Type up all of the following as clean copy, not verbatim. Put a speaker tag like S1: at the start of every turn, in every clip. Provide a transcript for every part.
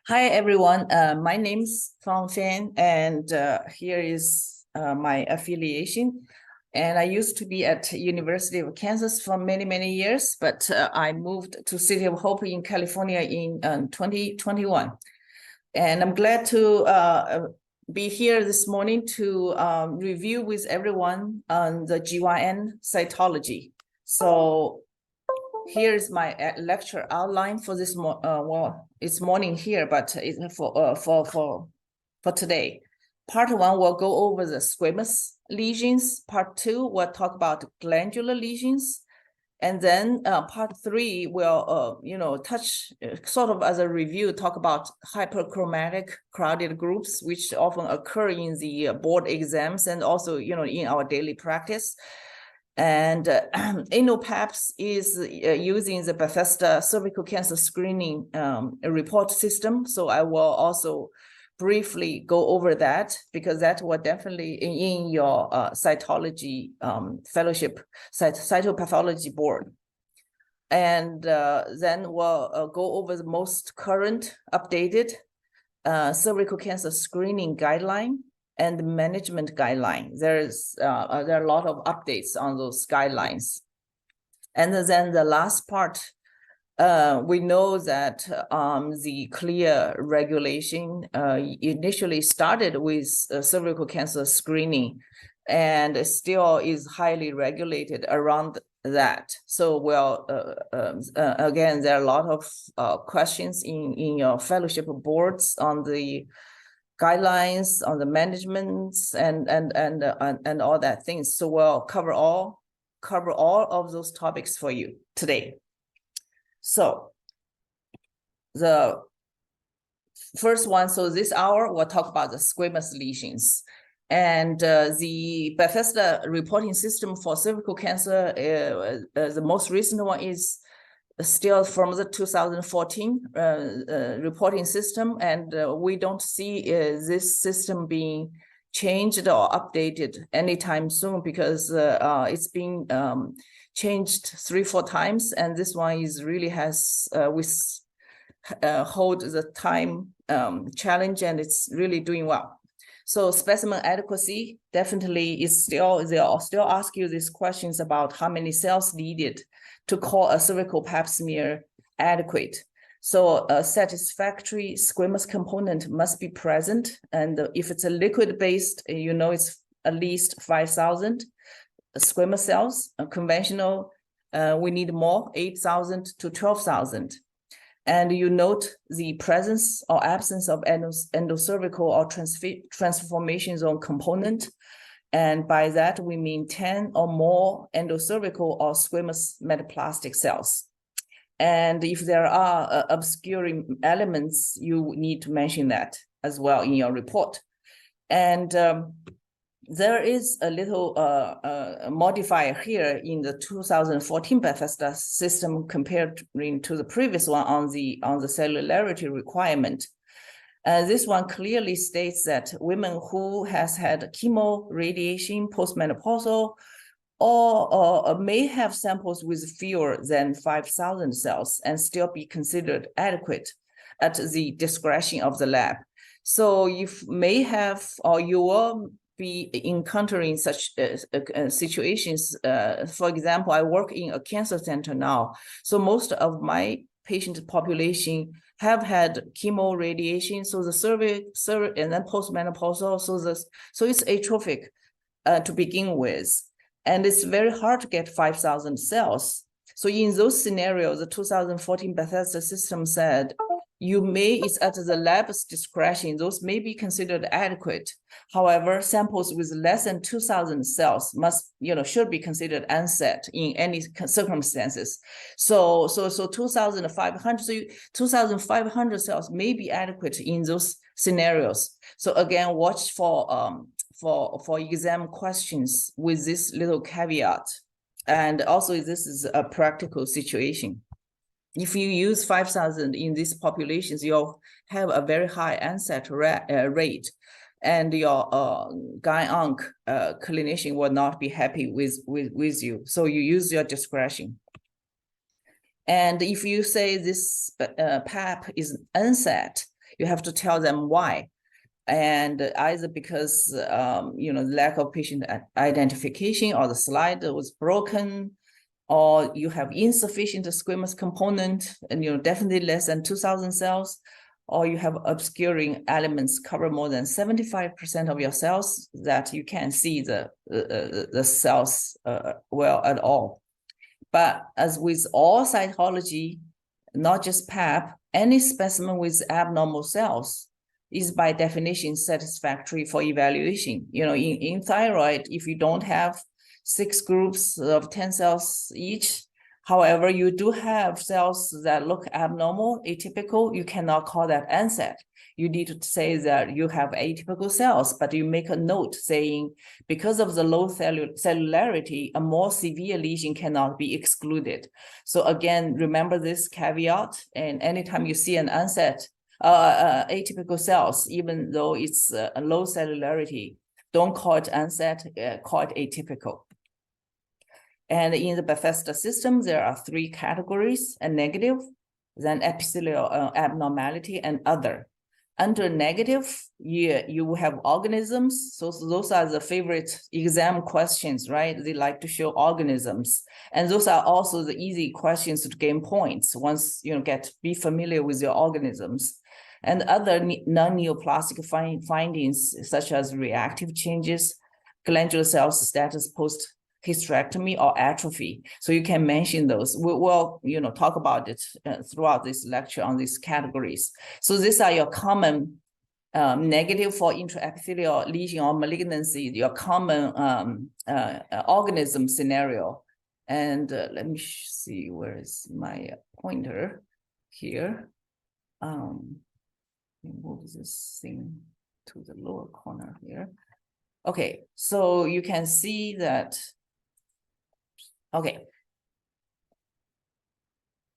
S1: Hi, everyone. My name's Fang Fan, and here is my affiliation. And I used to be at University of Kansas for many, many years, but I moved to City of Hope in California in 2021. And I'm glad to be here this morning to review with everyone on the GYN cytology. So here's my lecture outline for this it's morning here, but it's for today. Part 1 will go over the squamous lesions. Part 2 will talk about glandular lesions, and then part 3 will touch sort of as a review, talk about hyperchromatic crowded groups, which often occur in the board exams and also in our daily practice. And ANOPAPS is using the Bethesda cervical cancer screening report system. So I will also briefly go over that, because that will definitely in your cytology fellowship, cytopathology board. And then we'll go over the most current updated cervical cancer screening guideline and management guideline. There are a lot of updates on those guidelines. And then the last part, we know that the CLEAR regulation initially started with cervical cancer screening, and still is highly regulated around that. So again, there are a lot of questions in your fellowship boards on the guidelines, on the management, and all that things. So we'll cover all of those topics for you today. So the first one, so this hour we'll talk about the squamous lesions. And the Bethesda reporting system for cervical cancer, the most recent one is still from the 2014 reporting system, and we don't see this system being changed or updated anytime soon, because it's been changed 3-4 times, and this one is really has hold the time challenge, and it's really doing well. So specimen adequacy definitely is still, they'll still ask you these questions about how many cells needed to call a cervical pap smear adequate. So a satisfactory squamous component must be present. And if it's a liquid-based, it's at least 5,000 squamous cells. Conventional, we need more, 8,000 to 12,000. And you note the presence or absence of endocervical or transformation zone component. And by that, we mean 10 or more endocervical or squamous metaplastic cells. And if there are obscuring elements, you need to mention that as well in your report. And there is a little modifier here in the 2014 Bethesda system compared to the previous one on the cellularity requirement. This one clearly states that women who has had chemo, radiation, postmenopausal, or may have samples with fewer than 5,000 cells and still be considered adequate at the discretion of the lab. So you may have, or you will be encountering such situations. For example, I work in a cancer center now. So most of my patient population have had chemo, radiation, so the cervix, and then postmenopausal, so it's atrophic to begin with. And it's very hard to get 5,000 cells. So in those scenarios, the 2014 Bethesda system said, it's at the lab's discretion, those may be considered adequate. However, samples with less than 2,000 cells should be considered unset in any circumstances. So 2,500 cells may be adequate in those scenarios. So again, watch for exam questions with this little caveat. And also, this is a practical situation. If you use 5,000 in these populations, you'll have a very high onset rate, and your gyn-onc clinician will not be happy with you. So you use your discretion. And if you say this PAP is unset, you have to tell them why. And either because, lack of patient identification, or the slide was broken, or you have insufficient squamous component, and definitely less than 2,000 cells, or you have obscuring elements cover more than 75% of your cells that you can't see the cells well at all. But as with all cytology, not just PAP, any specimen with abnormal cells is by definition satisfactory for evaluation. In thyroid, if you don't have 6 groups of 10 cells each, however, you do have cells that look abnormal, atypical, you cannot call that NSAID. You need to say that you have atypical cells, but you make a note saying, because of the low cellularity, a more severe lesion cannot be excluded. So again, remember this caveat, and anytime you see an NSAID, atypical cells, even though it's a low cellularity, don't call it NSAID, call it atypical. And in the Bethesda system, there are 3 categories: a negative, then epithelial abnormality, and other. Under negative, you have organisms. So those are the favorite exam questions, right? They like to show organisms. And those are also the easy questions to gain points once you be familiar with your organisms. And other non-neoplastic findings, such as reactive changes, glandular cells status post-hysterectomy, or atrophy. So you can mention those. We'll talk about it throughout this lecture on these categories. So these are your common negative for intraepithelial lesion or malignancy, your common organism scenario. And let me see, where is my pointer here? Move this thing to the lower corner here. Okay, so you can see that. Okay,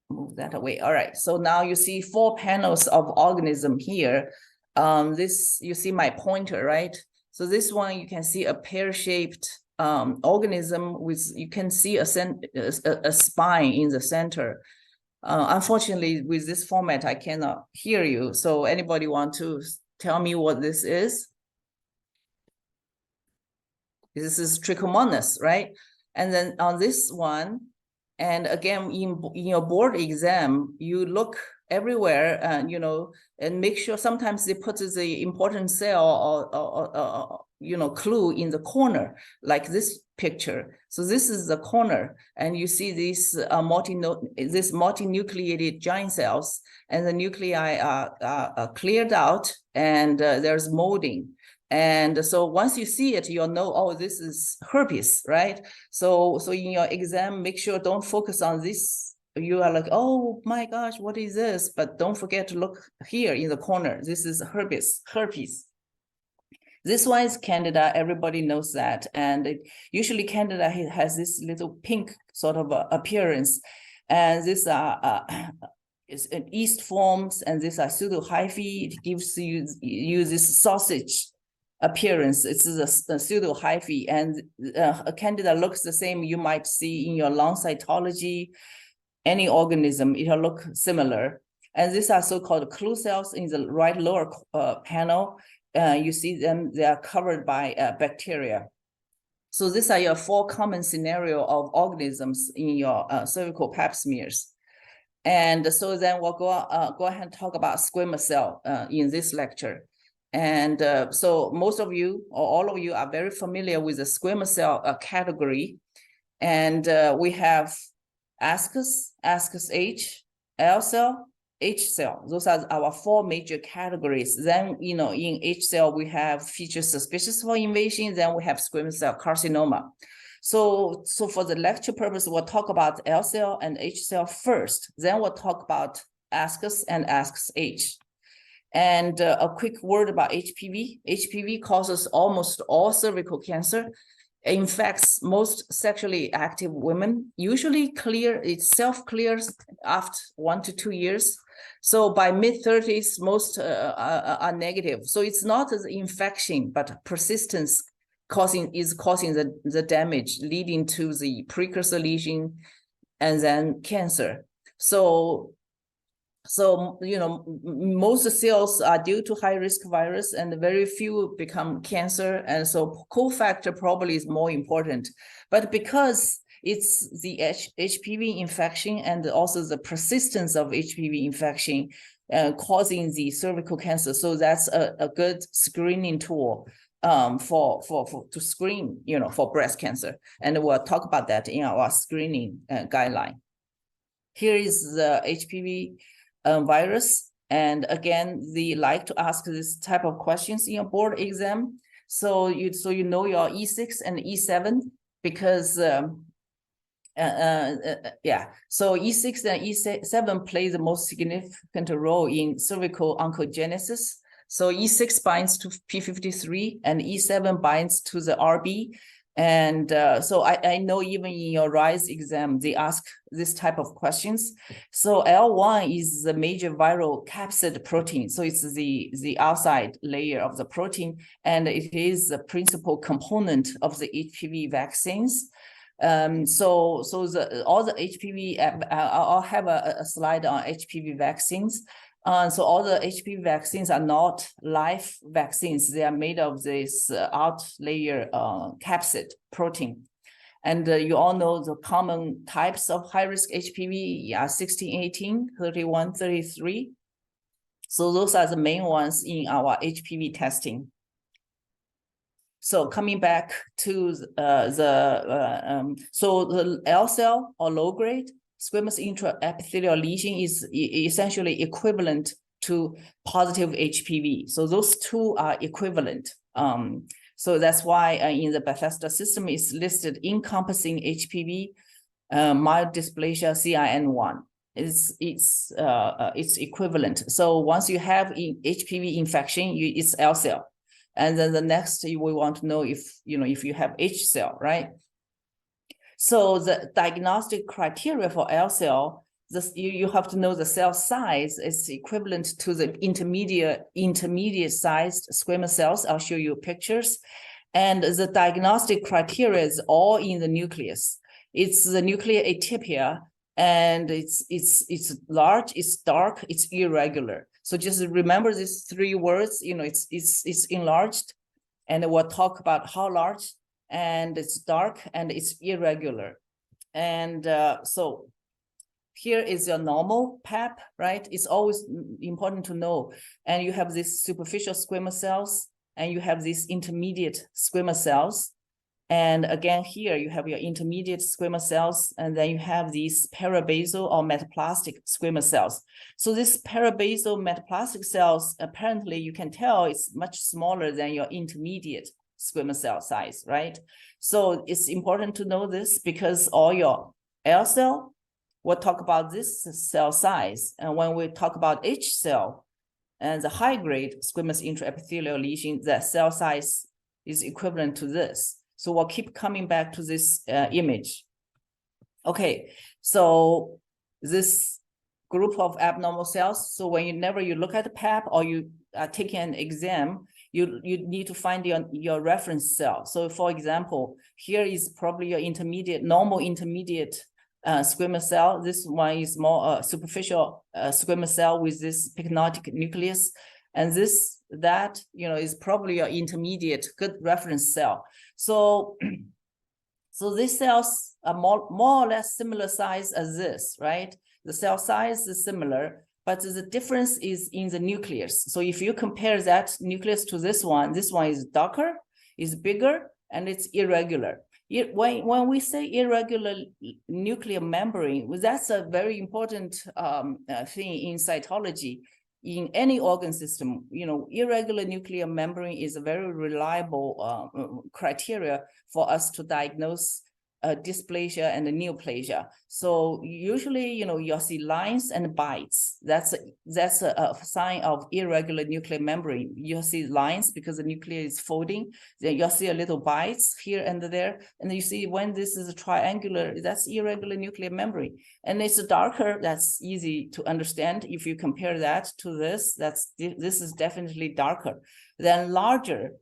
S1: move that away. All right, so now you see 4 panels of organism here. This, you see my pointer, right? So this one, you can see a pear-shaped organism with, you can see a spine in the center. Unfortunately, with this format, I cannot hear you. So anybody want to tell me what this is? This is trichomonas, right? And then on this one, and again, in your board exam, you look everywhere, and make sure sometimes they put the important cell or clue in the corner, like this picture. So this is the corner, and you see these multinucleated giant cells, and the nuclei are cleared out, and there's molding. And so once you see it, you'll know, oh, this is herpes, right? So in your exam, make sure don't focus on this. You are like, oh my gosh, what is this? But don't forget to look here in the corner. This is herpes. This one is Candida. Everybody knows that. And usually Candida has this little pink sort of appearance. And these are yeast forms, and these are pseudohyphae. It gives you this sausage appearance. It's a pseudohyphae, and Candida looks the same. You might see in your lung cytology, any organism, it'll look similar. And these are so-called clue cells in the right lower panel. You see them, they are covered by bacteria. So these are your 4 common scenario of organisms in your cervical pap smears. And so then we'll go ahead and talk about squamous cell in this lecture. And so most of you, or all of you, are very familiar with the squamous cell category. And we have ascus, ascus H, L cell, H cell. Those are our 4 major categories. Then, in H cell, we have features suspicious for invasion. Then we have squamous cell carcinoma. So for the lecture purpose, we'll talk about L cell and H cell first. Then we'll talk about ascus and ascus H. And a quick word about HPV. HPV causes almost all cervical cancer. Infects most sexually active women. Usually it self-clears after 1 to 2 years. So by mid-30s, most are negative. So it's not the infection, but persistence is causing the damage, leading to the precursor lesion and then cancer. So So, most cells are due to high-risk virus and very few become cancer. And so cofactor probably is more important. But because it's the HPV infection and also the persistence of HPV infection causing the cervical cancer, so that's a good screening tool to screen, for breast cancer. And we'll talk about that in our screening guideline. Here is the HPV virus. And again, they like to ask this type of questions in your board exam. So you know your E6 and E7 because so E6 and E7 play the most significant role in cervical oncogenesis. So E6 binds to P53 and E7 binds to the RB. And so I know even in your RISE exam, they ask this type of questions. So L1 is the major viral capsid protein. So it's the outside layer of the protein, and it is the principal component of the HPV vaccines. So all the HPV, I'll have a slide on HPV vaccines. So all the HPV vaccines are not live vaccines. They are made of this out layer capsid protein. And you all know the common types of high-risk HPV, 16, 18, 31, 33. So those are the main ones in our HPV testing. So coming back to so the L cell or low-grade squamous intraepithelial lesion is essentially equivalent to positive HPV. So those two are equivalent. So that's why in the Bethesda system is listed encompassing HPV, mild dysplasia, CIN1. It's equivalent. So once you have HPV infection, it's L cell. And then the next we want to know if you have H cell, right? So the diagnostic criteria for L cell, you have to know the cell size is equivalent to the intermediate sized squamous cells. I'll show you pictures. And the diagnostic criteria is all in the nucleus. It's the nuclear atypia, and it's large, it's dark, it's irregular. So just remember these three words, it's enlarged, and we'll talk about how large, and it's dark, and it's irregular. And so here is your normal PAP, right? It's always important to know. And you have these superficial squamous cells, and you have these intermediate squamous cells. And again, here you have your intermediate squamous cells, and then you have these parabasal or metaplastic squamous cells. So these parabasal metaplastic cells, apparently you can tell it's much smaller than your intermediate squamous cell size, right? So it's important to know this because all your L cell, we'll talk about this cell size. And when we talk about H cell and the high-grade squamous intraepithelial lesion, the cell size is equivalent to this. So we'll keep coming back to this image. Okay, so this group of abnormal cells, so whenever you look at the PAP or you are taking an exam, you need to find your reference cell. So for example, here is probably your normal intermediate squamous cell. This one is more superficial squamous cell with this pycnotic nucleus. And that is probably your intermediate good reference cell. So these cells are more or less similar size as this, right? The cell size is similar, but the difference is in the nucleus. So if you compare that nucleus to this one is darker, is bigger, and it's irregular. When we say irregular nuclear membrane, that's a very important thing in cytology. In any organ system, irregular nuclear membrane is a very reliable criteria for us to diagnose dysplasia and neoplasia. So usually, you'll see lines and bites. That's a sign of irregular nuclear membrane. You'll see lines because the nucleus is folding. Then you'll see a little bites here and there. And you see when this is a triangular, that's irregular nuclear membrane. And it's darker, that's easy to understand. If you compare that to this, this is definitely darker. Then larger